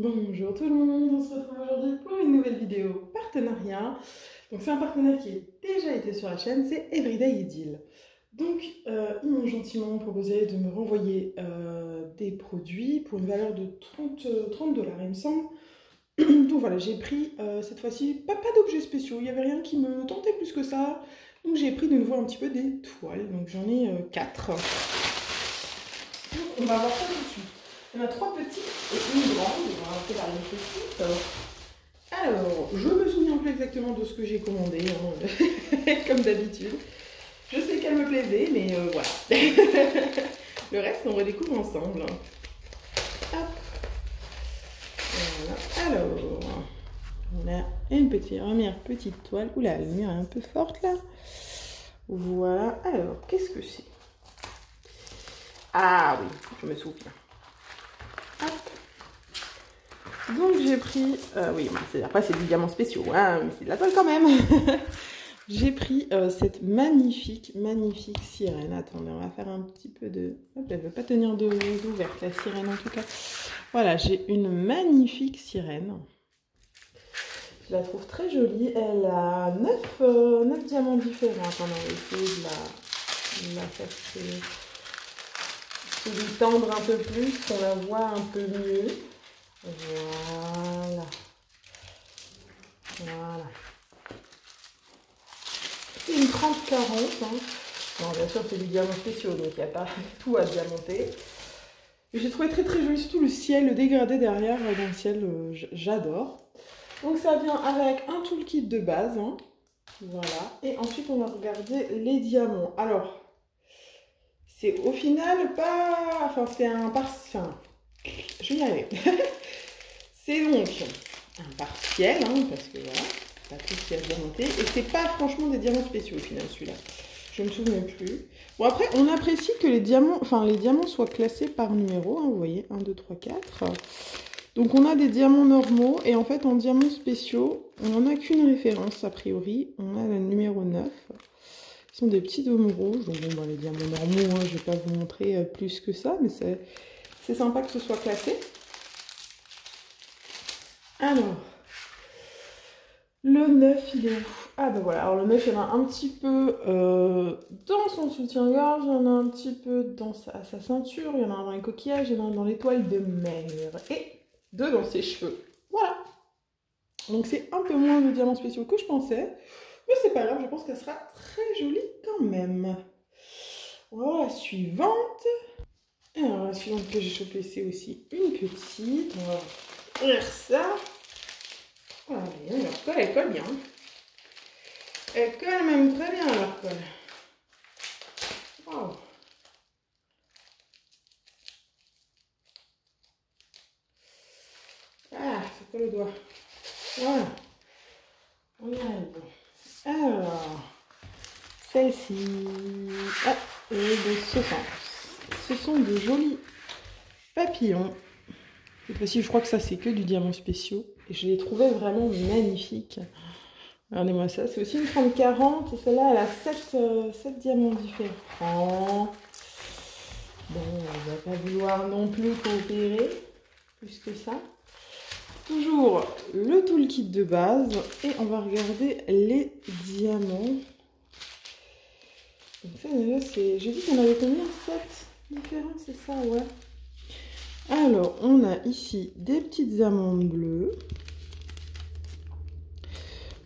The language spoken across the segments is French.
Bonjour tout le monde, on se retrouve aujourd'hui pour une nouvelle vidéo partenariat. Donc c'est un partenaire qui a déjà été sur la chaîne, c'est Everyday Idyll. Donc ils m'ont gentiment proposé de me renvoyer des produits pour une valeur de 30 dollars il me semble. Donc voilà, j'ai pris cette fois-ci pas d'objets spéciaux, il n'y avait rien qui me tentait plus que ça. Donc j'ai pris de nouveau un petit peu des toiles, donc j'en ai 4. On va voir ça tout de suite. Il y en a 3 petites et une grande. On va rentrer par une petite. Alors, je me souviens plus exactement de ce que j'ai commandé, hein, comme d'habitude. Je sais qu'elle me plaisait, mais voilà. Le reste, on redécouvre ensemble. Hop. Voilà. Alors, on a une première petite toile. Oula, la lumière est un peu forte là. Voilà. Alors, qu'est-ce que c'est? Ah oui, je me souviens. Hop. Donc j'ai pris, oui, après c'est du diamant spéciaux, hein, mais c'est de la toile quand même. J'ai pris cette magnifique sirène. Attendez, on va faire un petit peu de... Hop, elle ne veut pas tenir d'ouverte, la sirène en tout cas. Voilà, j'ai une magnifique sirène. Je la trouve très jolie. Elle a 9 diamants différents. Attendez, on va essayer de la faire se détendre un peu plus, qu'on la voit un peu mieux. Voilà. Voilà. C'est une 30-40. Hein. Bon, bien sûr, c'est du diamant spéciaux, donc il n'y a pas tout à diamanter. J'ai trouvé très joli, surtout le ciel, le dégradé derrière dans le ciel, j'adore. Donc ça vient avec un toolkit de base. Hein. Voilà. Et ensuite, on va regarder les diamants. Alors, c'est au final pas... Enfin, c'est un enfin, je vais y arriver. C'est donc un partiel, hein, parce que voilà, pas tout qui a diamanté. Et c'est pas franchement des diamants spéciaux au final, celui-là. Je ne me souviens plus. Bon, après, on apprécie que les diamants soient classés par numéro. Hein, vous voyez, 1, 2, 3, 4. Donc, on a des diamants normaux. Et en fait, en diamants spéciaux, on n'en a qu'une référence, a priori. On a le numéro 9. Ce sont des petits dômes rouges. Donc, bon, les diamants normaux, hein, je ne vais pas vous montrer plus que ça. Mais c'est sympa que ce soit classé. Alors, le 9, il est où? Ah ben voilà, alors le 9, il y en a un petit peu dans son soutien-gorge, il y en a un petit peu dans sa ceinture, il y en a un dans les coquillages, il y en a un dans les toiles de mer, et 2 dans ses cheveux. Voilà. Donc c'est un peu moins de diamants spéciaux que je pensais, mais c'est pas grave, je pense qu'elle sera très jolie quand même. Voilà, la suivante. Alors la suivante que j'ai chopée, c'est aussi une petite. On va ouvrir ça. Ah, bien, leur colle, elle colle bien. Elle colle même très bien, leur colle. Wow. Ah, ça colle au doigt. Voilà. On y arrive. Alors, celle-ci. Ah, et de ce sens. Ce sont de jolis papillons. Cette fois-ci, je crois que ça, c'est que du diamant spéciaux. Et je les trouvais vraiment magnifiques. Regardez-moi ça. C'est aussi une 30-40. Et celle-là, elle a 7 diamants différents. Bon, on ne va pas vouloir non plus coopérer plus que ça. Toujours le toolkit de base. Et on va regarder les diamants. Donc ça, déjà, c'est... J'ai dit qu'il y en avait combien? 7 différents, c'est ça? Ouais. Alors, on a ici des petites amandes bleues.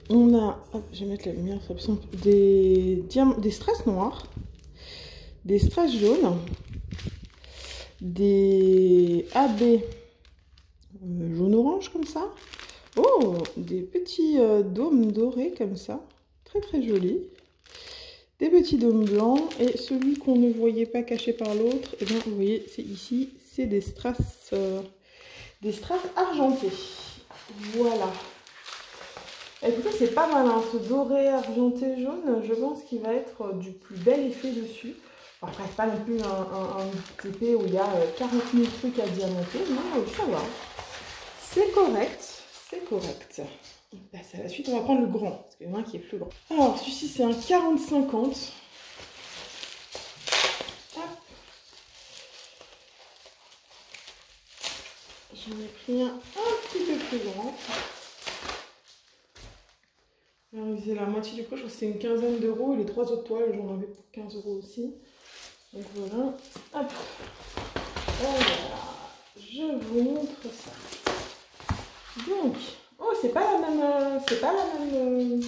On a, hop, je vais mettre la lumière, ça ressemble, des strass noirs, des strass jaunes, des AB jaune-orange comme ça. Oh, des petits dômes dorés comme ça, très joli. Des petits dômes blancs et celui qu'on ne voyait pas caché par l'autre, et bien vous voyez, c'est ici, c'est des strass argentés. Voilà. Écoutez, c'est pas mal, hein, ce doré argenté jaune, je pense qu'il va être du plus bel effet dessus. Après, c'est pas non plus un TP où il y a 40 000 trucs à diamanter, mais ça va. C'est correct, c'est correct. On passe à la suite, on va prendre le grand, parce qu'il y en a un qui est plus grand. Alors, celui-ci, c'est un 40-50. J'en ai pris un petit peu plus grand. Alors, c'est la moitié du prix, je crois que c'est une quinzaine d'euros. Et les 3 autres toiles, j'en avais pour 15 euros aussi. Donc voilà. Hop. Voilà. Je vous montre ça. Donc, oh, c'est pas la même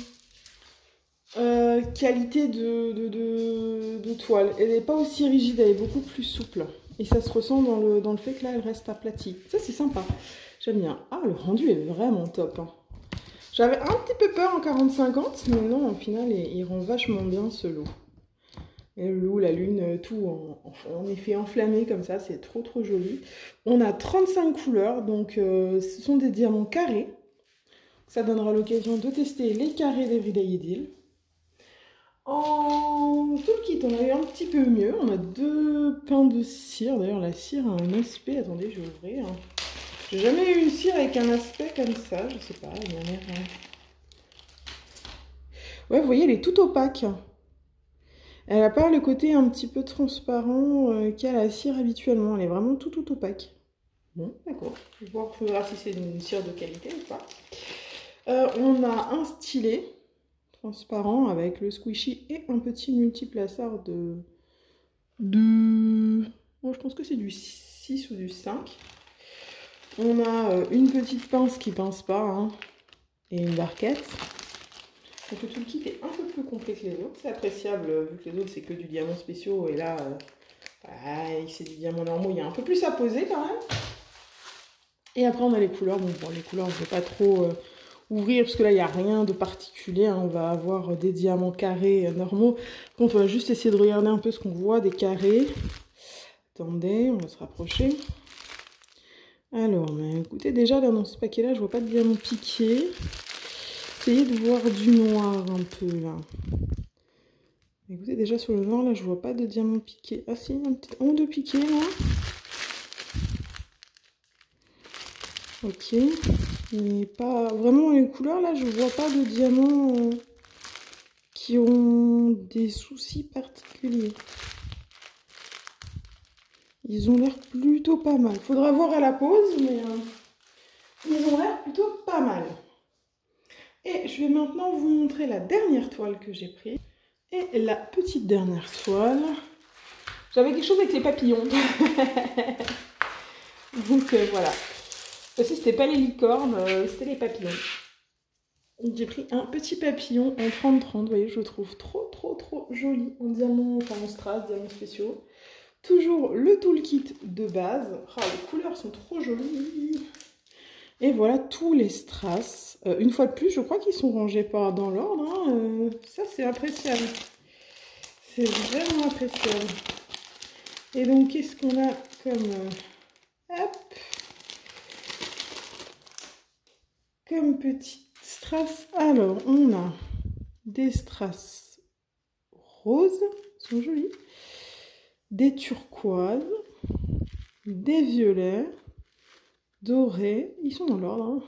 qualité de toile. Elle n'est pas aussi rigide, elle est beaucoup plus souple. Et ça se ressent dans le fait que là, elle reste aplatie. Ça, c'est sympa. J'aime bien. Ah, le rendu est vraiment top. Hein. J'avais un petit peu peur en 40-50, mais non, au final, il rend vachement bien ce lot. Et le loup, la lune, tout en effet enflammé comme ça, c'est trop trop joli. On a 35 couleurs, donc ce sont des diamants carrés. Ça donnera l'occasion de tester les carrés d'Everyday Idyll. En tout le kit, on a eu un petit peu mieux. On a 2 pains de cire. D'ailleurs, la cire a un aspect... Attendez, je vais ouvrir. J'ai jamais eu une cire avec un aspect comme ça. Je sais pas, il y a l'air... Ouais, vous voyez, elle est toute opaque. Elle n'a pas le côté un petit peu transparent qu'a la cire habituellement. Elle est vraiment toute opaque. Bon, d'accord. Je vais voir si c'est une cire de qualité ou pas. On a un stylet transparent avec le squishy et un petit multiplaçard oh, je pense que c'est du 6 ou du 5. On a une petite pince qui pince pas hein, et une barquette. Donc tout le kit est un peu plus complet que les autres. C'est appréciable vu que les autres c'est que du diamant spéciaux et là c'est du diamant normaux. Il y a un peu plus à poser quand même. Et après on a les couleurs. Bon les couleurs je ne vais pas trop ouvrir parce que là il n'y a rien de particulier. Hein. On va avoir des diamants carrés normaux. Donc on va juste essayer de regarder un peu ce qu'on voit des carrés. Attendez, on va se rapprocher. Alors, mais écoutez, déjà là dans ce paquet là je vois pas de diamants piqués. Essayez de voir du noir un peu là. Écoutez, déjà sur le noir là je vois pas de diamants piqués. Ah si, un petit onde de piqué là. Ok, mais pas vraiment les couleurs là, je vois pas de diamants qui ont des soucis particuliers. Ils ont l'air plutôt pas mal. Faudra voir à la pause, mais ils ont l'air plutôt pas mal. Et je vais maintenant vous montrer la dernière toile que j'ai prise. Et la petite dernière toile. J'avais quelque chose avec les papillons. Donc voilà. Aussi, c'était pas les licornes, c'était les papillons. J'ai pris un petit papillon en 30-30, vous voyez, je le trouve trop joli en diamant, enfin en strass, diamants spéciaux. Toujours le toolkit de base. Oh, les couleurs sont trop jolies. Et voilà tous les strass. Une fois de plus, je crois qu'ils sont rangés pas dans l'ordre. Hein. Ça, c'est appréciable. C'est vraiment appréciable. Et donc, qu'est-ce qu'on a comme... hop, comme petite strass. Alors, on a des strass roses, ils sont jolis, des turquoises, des violets, dorés, ils sont dans l'ordre.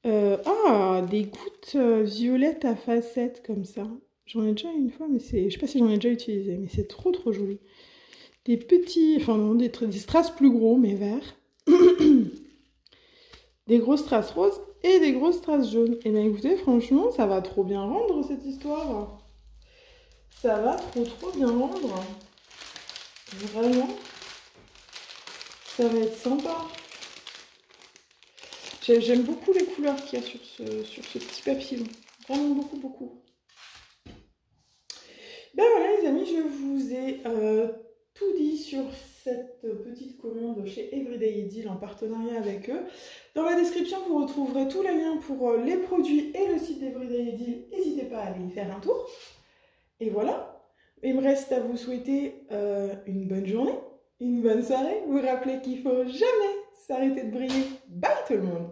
Hein. Des gouttes violettes à facettes comme ça. J'en ai déjà une fois, mais c'est, je sais pas si j'en ai déjà utilisé, mais c'est trop joli. Des petits, enfin non, des strass plus gros, mais verts. Des gros strass roses et des gros strass jaunes. Et bien écoutez, franchement, ça va trop bien rendre cette histoire. Ça va trop bien rendre. Vraiment. Ça va être sympa. J'aime beaucoup les couleurs qu'il y a sur ce petit papillon. Vraiment beaucoup. Ben voilà les amis, je vous ai tout dit sur cette petite commande chez Everyday Idyll en partenariat avec eux. Dans la description, vous retrouverez tous les liens pour les produits et le site d'Everyday Idyll. N'hésitez pas à aller y faire un tour. Et voilà, il me reste à vous souhaiter une bonne journée, une bonne soirée. Vous rappelez qu'il ne faut jamais s'arrêter de briller. Bye tout le monde!